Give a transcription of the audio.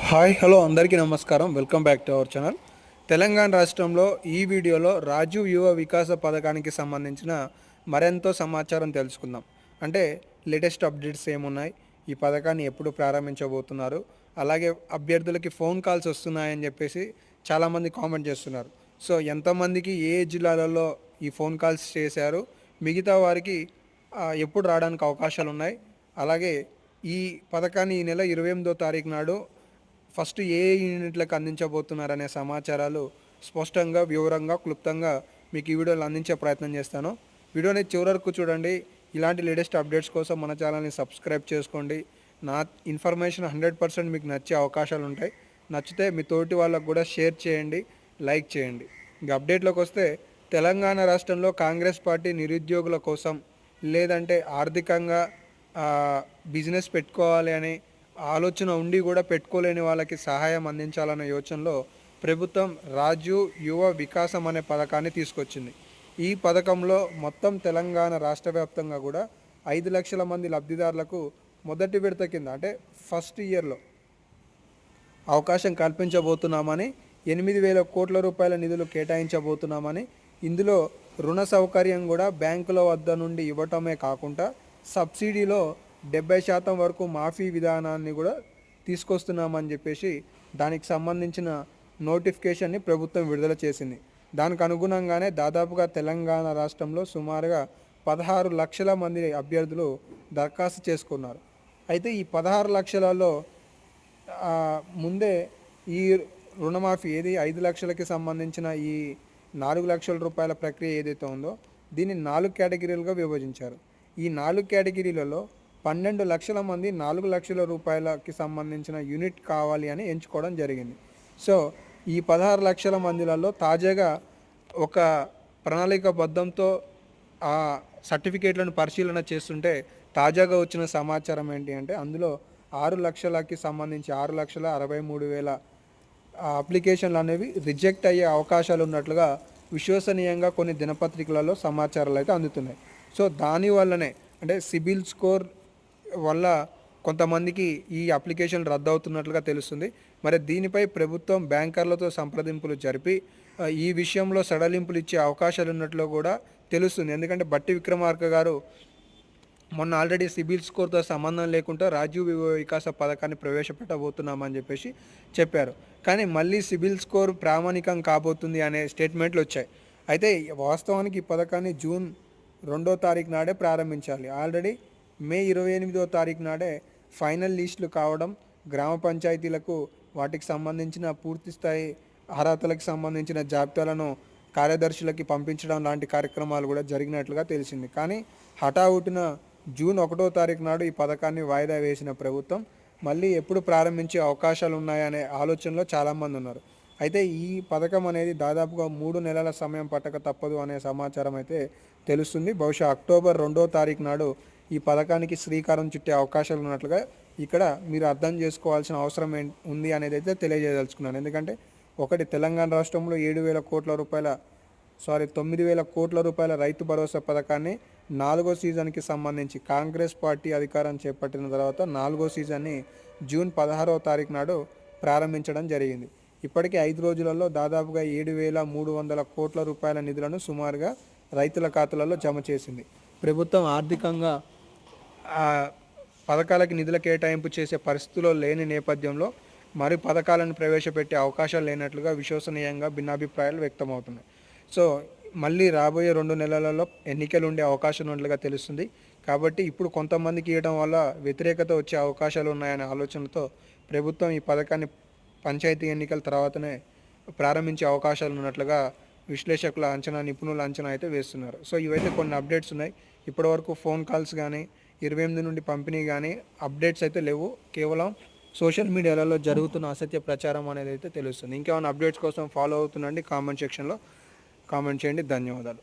Hi hello అందరికీ నమస్కారం. Welcome back to our channel. Telangana రాష్ట్రంలో ఈ వీడియోలో రాజీవ్ యువ వికాస పథకానికి సంబంధించిన మరెంతో సమాచారం తెలుసుకుందాం. అంటే లేటెస్ట్ అప్డేట్స్ ఏమున్నాయి, ఈ పథకాన్ని ఎప్పుడు ప్రారంభించబోతున్నారు, అలాగే అభ్యర్థులకి ఫోన్ కాల్స్ వస్తున్నాయని చెప్పేసి చాలామంది కామెంట్ చేస్తున్నారు. సో ఎంతమందికి ఏ జిల్లాలలో ఈ ఫోన్ కాల్స్ చేశారు, మిగతా వారికి ఎప్పుడు రావడానికి అవకాశాలు ఉన్నాయి, అలాగే ఈ పథకాన్ని ఈ నెల 28వ తారీఖు నాడు ఫస్ట్ ఏ యూనిట్లకు అందించబోతున్నారనే సమాచారాలు స్పష్టంగా, వివరంగా, క్లుప్తంగా మీకు ఈ వీడియోలో అందించే ప్రయత్నం చేస్తాను. వీడియోని చివరి వరకు చూడండి. ఇలాంటి లేటెస్ట్ అప్డేట్స్ కోసం మన ఛానల్ని సబ్స్క్రైబ్ చేసుకోండి. నా ఇన్ఫర్మేషన్ 100% మీకు నచ్చే అవకాశాలు ఉంటాయి. నచ్చితే మీ తోటి వాళ్ళకు కూడా షేర్ చేయండి, లైక్ చేయండి. ఇక అప్డేట్లోకి వస్తే, తెలంగాణ రాష్ట్రంలో కాంగ్రెస్ పార్టీ నిరుద్యోగుల కోసం, లేదంటే ఆర్థికంగా బిజినెస్ పెట్టుకోవాలి అని ఆలోచన ఉండి కూడా పెట్టుకోలేని వాళ్ళకి సహాయం అందించాలన్న యోచనలో ప్రభుత్వం రాజీవ్ యువ వికాసం అనే పథకాన్ని తీసుకొచ్చింది. ఈ పథకంలో మొత్తం తెలంగాణ రాష్ట్ర వ్యాప్తంగా కూడా 5 లక్షల మంది లబ్ధిదారులకు మొదటి విడత కింద, అంటే ఫస్ట్ ఇయర్లో అవకాశం కల్పించబోతున్నామని, 8,000 కోట్ల రూపాయల నిధులు కేటాయించబోతున్నామని, ఇందులో రుణ సౌకర్యం కూడా బ్యాంకుల వద్ద నుండి ఇవ్వటమే కాకుండా సబ్సిడీలో 70% వరకు మాఫీ విధానాన్ని కూడా తీసుకొస్తున్నామని చెప్పేసి దానికి సంబంధించిన నోటిఫికేషన్ని ప్రభుత్వం విడుదల చేసింది. దానికి అనుగుణంగానే దాదాపుగా తెలంగాణ రాష్ట్రంలో సుమారుగా 16 లక్షల మంది అభ్యర్థులు దరఖాస్తు చేసుకున్నారు. అయితే ఈ 16 లక్షలలో ముందే ఈ రుణమాఫీ 5 లక్షలకి సంబంధించిన ఈ 4 లక్షల రూపాయల ప్రక్రియ ఏదైతే ఉందో దీన్ని 4 కేటగిరీలుగా విభజించారు. ఈ 4 కేటగిరీలలో 12 లక్షల మంది 4 లక్షల రూపాయలకి సంబంధించిన యూనిట్ కావాలి అని ఎంచుకోవడం జరిగింది. సో ఈ 16 లక్షల మందిలలో తాజాగా ఒక ప్రణాళికాబద్ధంతో ఆ సర్టిఫికేట్లను పరిశీలన చేస్తుంటే తాజాగా వచ్చిన సమాచారం ఏంటి అంటే, అందులో 6 లక్షలకి సంబంధించి 6,63,000 అప్లికేషన్లు అనేవి రిజెక్ట్ అయ్యే అవకాశాలు ఉన్నట్లుగా విశ్వసనీయంగా కొన్ని దినపత్రికలలో సమాచారాలు అయితే అందుతున్నాయి. సో దానివల్లనే, అంటే సిబిల్ స్కోర్ వల్ల కొంతమందికి ఈ అప్లికేషన్ రద్దు అవుతున్నట్లుగా తెలుస్తుంది. మరి దీనిపై ప్రభుత్వం బ్యాంకర్లతో సంప్రదింపులు జరిపి ఈ విషయంలో సడలింపులు ఇచ్చే అవకాశాలు ఉన్నట్లు కూడా తెలుస్తుంది. ఎందుకంటే బట్టి విక్రమార్క గారు మొన్న ఆల్రెడీ సిబిల్ స్కోర్తో సంబంధం లేకుండా రాజీవ్ యువ వికాస పథకాన్ని ప్రవేశపెట్టబోతున్నామని చెప్పేసి చెప్పారు. కానీ మళ్ళీ సిబిల్ స్కోర్ ప్రామాణికం కాబోతుంది అనే స్టేట్మెంట్లు వచ్చాయి. అయితే వాస్తవానికి ఈ పథకాన్ని జూన్ 2వ తారీఖు నాడే ప్రారంభించాలి. ఆల్రెడీ మే 28వ తారీఖు నాడే ఫైనల్ లిస్టులు కావడం, గ్రామ పంచాయతీలకు వాటికి సంబంధించిన పూర్తి స్థాయి అర్హతలకు సంబంధించిన జాబితాలను కార్యదర్శులకి పంపించడం లాంటి కార్యక్రమాలు కూడా జరిగినట్లుగా తెలిసింది. కానీ హఠావుటిన జూన్ 1వ తారీఖు నాడు ఈ పథకాన్ని వాయిదా వేసిన ప్రభుత్వం మళ్ళీ ఎప్పుడు ప్రారంభించే అవకాశాలు ఉన్నాయనే ఆలోచనలో చాలామంది ఉన్నారు. అయితే ఈ పథకం అనేది దాదాపుగా 3 నెలల సమయం పట్టక తప్పదు అనే సమాచారం అయితే తెలుస్తుంది. బహుశా అక్టోబర్ 2వ తారీఖు నాడు ఈ పథకానికి శ్రీకారం చుట్టే అవకాశాలు ఉన్నట్లుగా ఇక్కడ మీరు అర్థం చేసుకోవాల్సిన అవసరం ఉంది అనేది అయితే తెలియజేయదలుచుకున్నాను. ఎందుకంటే ఒకటి, తెలంగాణ రాష్ట్రంలో 9,000 కోట్ల రూపాయల రైతు భరోసా పథకాన్ని 4వ సీజన్కి సంబంధించి కాంగ్రెస్ పార్టీ అధికారం చేపట్టిన తర్వాత 4వ సీజన్ని జూన్ 16వ తారీఖు నాడు ప్రారంభించడం జరిగింది. ఇప్పటికే 5 రోజులలో దాదాపుగా 7,300 కోట్ల రూపాయల నిధులను సుమారుగా రైతుల ఖాతాలలో జమ చేసింది. ప్రభుత్వం ఆర్థికంగా పథకాలకి నిధుల కేటాయింపు చేసే పరిస్థితుల్లో లేని నేపథ్యంలో మరి పథకాలను ప్రవేశపెట్టే అవకాశాలు లేనట్లుగా విశ్వసనీయంగా భిన్నాభిప్రాయాలు వ్యక్తమవుతున్నాయి. సో మళ్ళీ రాబోయే 2 నెలలలో ఎన్నికలు ఉండే అవకాశం ఉన్నట్లుగా తెలుస్తుంది. కాబట్టి ఇప్పుడు కొంతమందికి ఇవ్వడం వల్ల వ్యతిరేకత వచ్చే అవకాశాలు ఉన్నాయనే ఆలోచనతో ప్రభుత్వం ఈ పథకాన్ని పంచాయతీ ఎన్నికల తర్వాతనే ప్రారంభించే అవకాశాలు ఉన్నట్లుగా విశ్లేషకుల అంచనా, నిపుణుల అంచనా అయితే వేస్తున్నారు. సో ఇవైతే కొన్ని అప్డేట్స్ ఉన్నాయి. ఇప్పటివరకు ఫోన్ కాల్స్ కానీ 28 నుండి పంపిణీ కానీ అప్డేట్స్ అయితే లేవు. కేవలం సోషల్ మీడియాలలో జరుగుతున్న అసత్య ప్రచారం అనేది అయితే తెలుస్తుంది. ఇంకేమైనా అప్డేట్స్ కోసం ఫాలో అవుతుండండి. కామెంట్ సెక్షన్లో కామెంట్ చేయండి. ధన్యవాదాలు.